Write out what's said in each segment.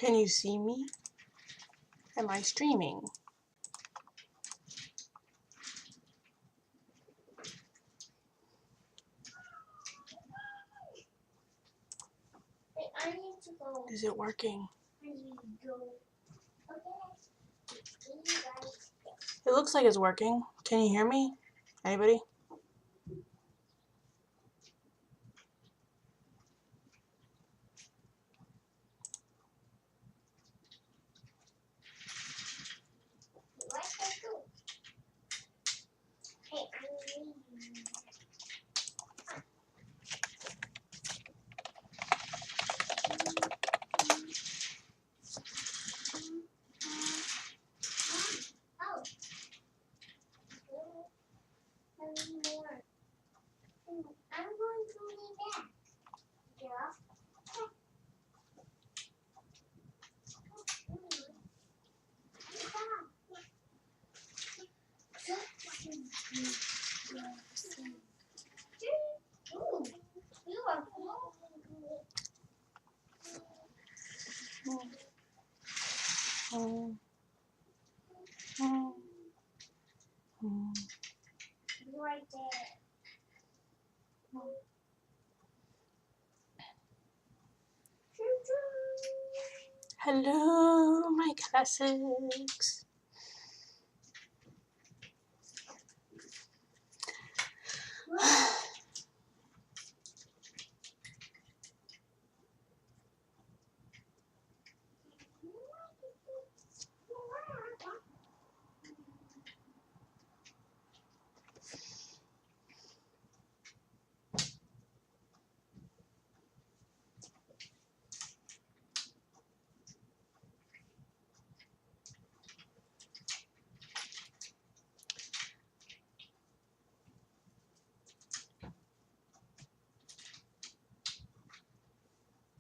Can you see me? Am I streaming? I need to go. Is it working? I need to go. Okay. It looks like it's working. Can you hear me? Anybody? Hey, more. I'm going to lay back. Yeah. Ooh, you are right there. Hello, my classics.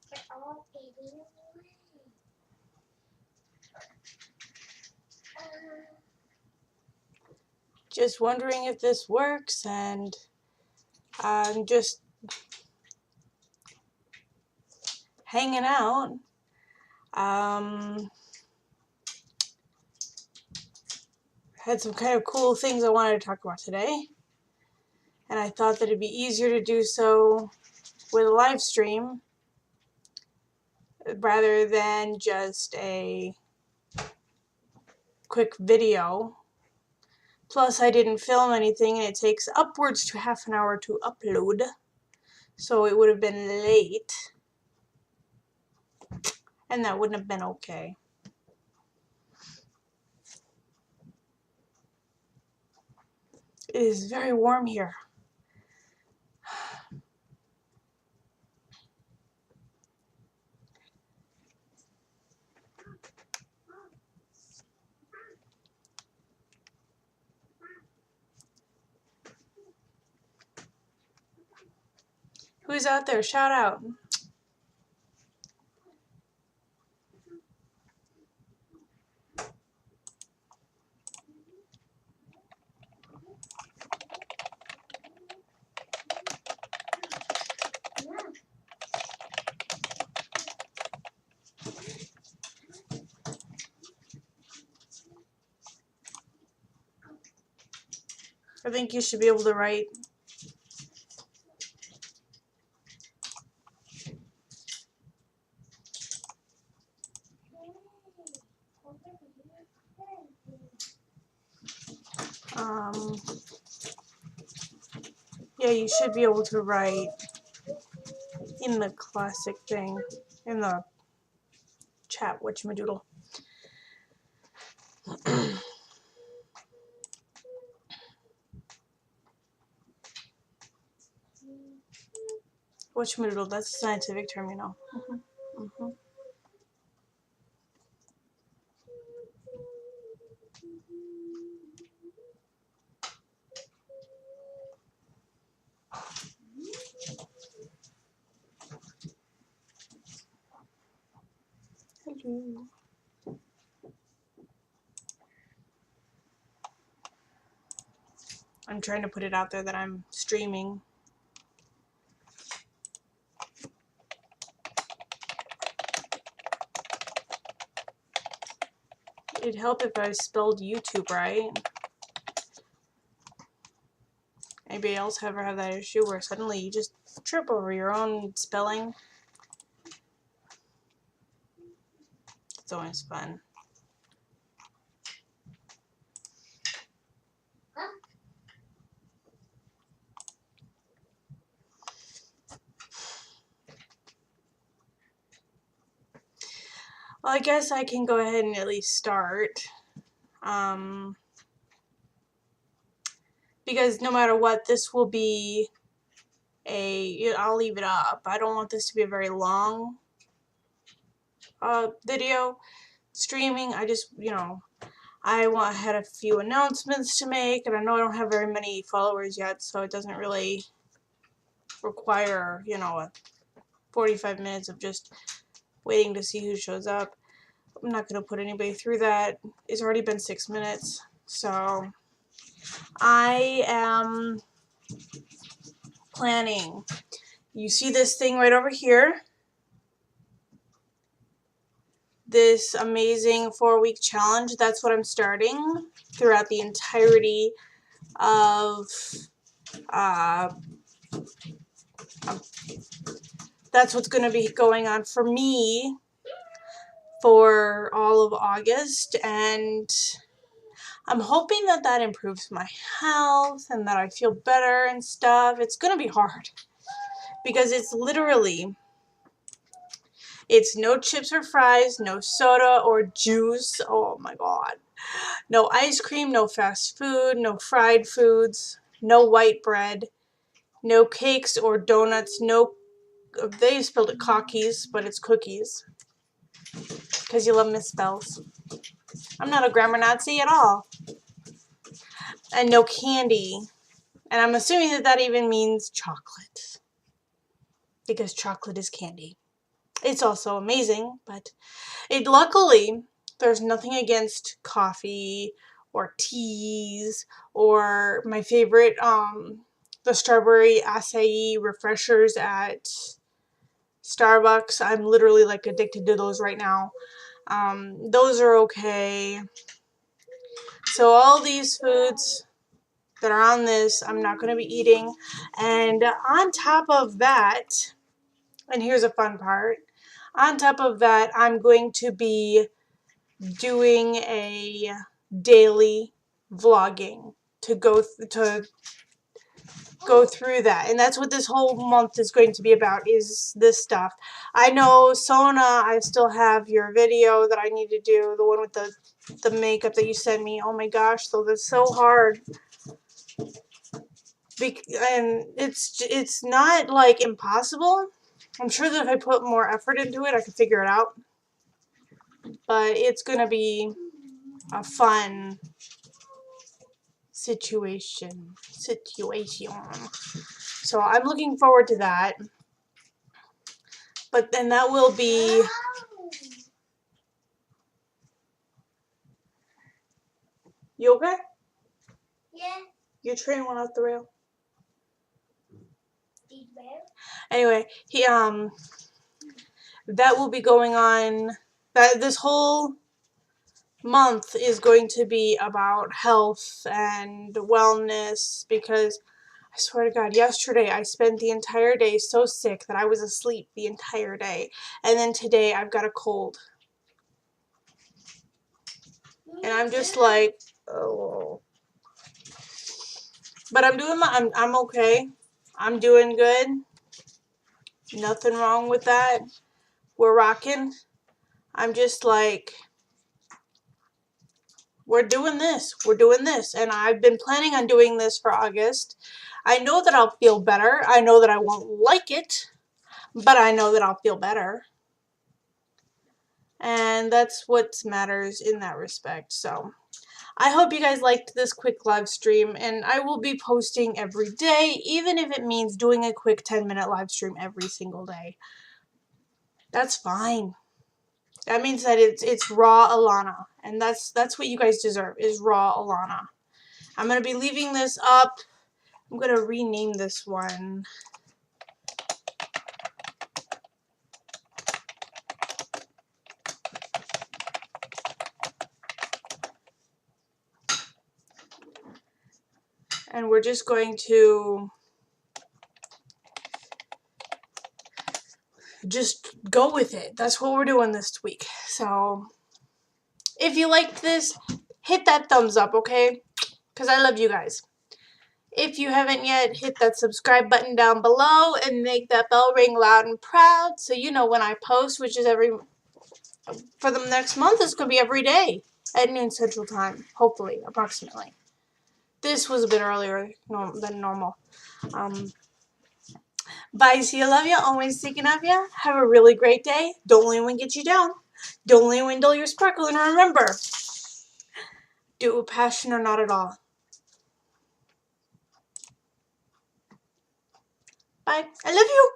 They're all fading away. Just wondering if this works, and I'm just hanging out. Had some kind of cool things I wanted to talk about today, and I thought that it'd be easier to do so with a live stream rather than just a quick video. Plus, I didn't film anything, and it takes upwards to half an hour to upload, so it would have been late, and that wouldn't have been okay. It is very warm here. Who's out there? Shout out. I think you should be able to write. Yeah, you should be able to write in the classic thing, in the chat, whatchamadoodle. Whatchamadoodle, that's a scientific term, you know. Hello. I'm trying to put it out there that I'm streaming. It'd help if I spelled YouTube right. Anybody else ever have that issue where suddenly you just trip over your own spelling? It's always fun. Well, I guess I can go ahead and at least start. Because no matter what, this will be I'll leave it up. I don't want this to be a very long video streaming. I just, I had a few announcements to make, and I know I don't have very many followers yet, so it doesn't really require, 45 minutes of just waiting to see who shows up. I'm not going to put anybody through that. It's already been 6 minutes, so I am planning. You see this thing right over here? This amazing 4-week challenge. That's what I'm starting throughout the entirety of that's what's going to be going on for me for all of August, and I'm hoping that that improves my health and that I feel better and stuff. It's going to be hard because it's literally, it's no chips or fries, no soda or juice. Oh my god. No ice cream, no fast food, no fried foods, no white bread, no cakes or donuts, no, they spelled it cookies, but it's cookies. Because you love misspells. I'm not a grammar Nazi at all. And no candy. And I'm assuming that that even means chocolate. Because chocolate is candy. It's also amazing, but luckily, there's nothing against coffee or teas or my favorite, the strawberry acai refreshers at Starbucks. I'm literally like addicted to those right now. Those are okay. So all these foods that are on this, I'm not going to be eating. And on top of that, and here's a fun part, on top of that, I'm going to be doing a daily vlogging to go through that, and that's what this whole month is going to be about, is this stuff. I know, Sona, I still have your video that I need to do, the one with the makeup that you sent me. Oh my gosh, so that's so hard. And it's not like impossible. I'm sure that if I put more effort into it, I could figure it out. But it's gonna be a fun situation. So I'm looking forward to that. But then that will be... You okay? Yeah. Your train went off the rail. Anyway, that will be going on. This whole month is going to be about health and wellness, because I swear to God, yesterday I spent the entire day so sick that I was asleep the entire day, and then today I've got a cold, and I'm just like, oh. But I'm doing I'm okay. I'm doing good. Nothing wrong with that. We're rocking. I'm just like, we're doing this. We're doing this. And I've been planning on doing this for August. I know that I'll feel better. I know that I won't like it, but I know that I'll feel better. And that's what matters in that respect. So I hope you guys liked this quick live stream, and I will be posting every day, even if it means doing a quick 10-minute live stream every single day. That's fine. That means that it's raw Elanna, and that's what you guys deserve, is raw Elanna. I'm going to be leaving this up. I'm going to rename this one. And we're just going to just go with it. That's what we're doing this week. So if you liked this, hit that thumbs up, okay? Because I love you guys. If you haven't yet, hit that subscribe button down below and make that bell ring loud and proud so you know when I post, which is for the next month, it's going to be every day at noon Central Time, hopefully, approximately. This was a bit earlier than normal. Bye, see you, love you, always thinking of you. Have a really great day. Don't let anyone get you down. Don't let anyone dull your sparkle, and remember, do it with passion or not at all. Bye. I love you.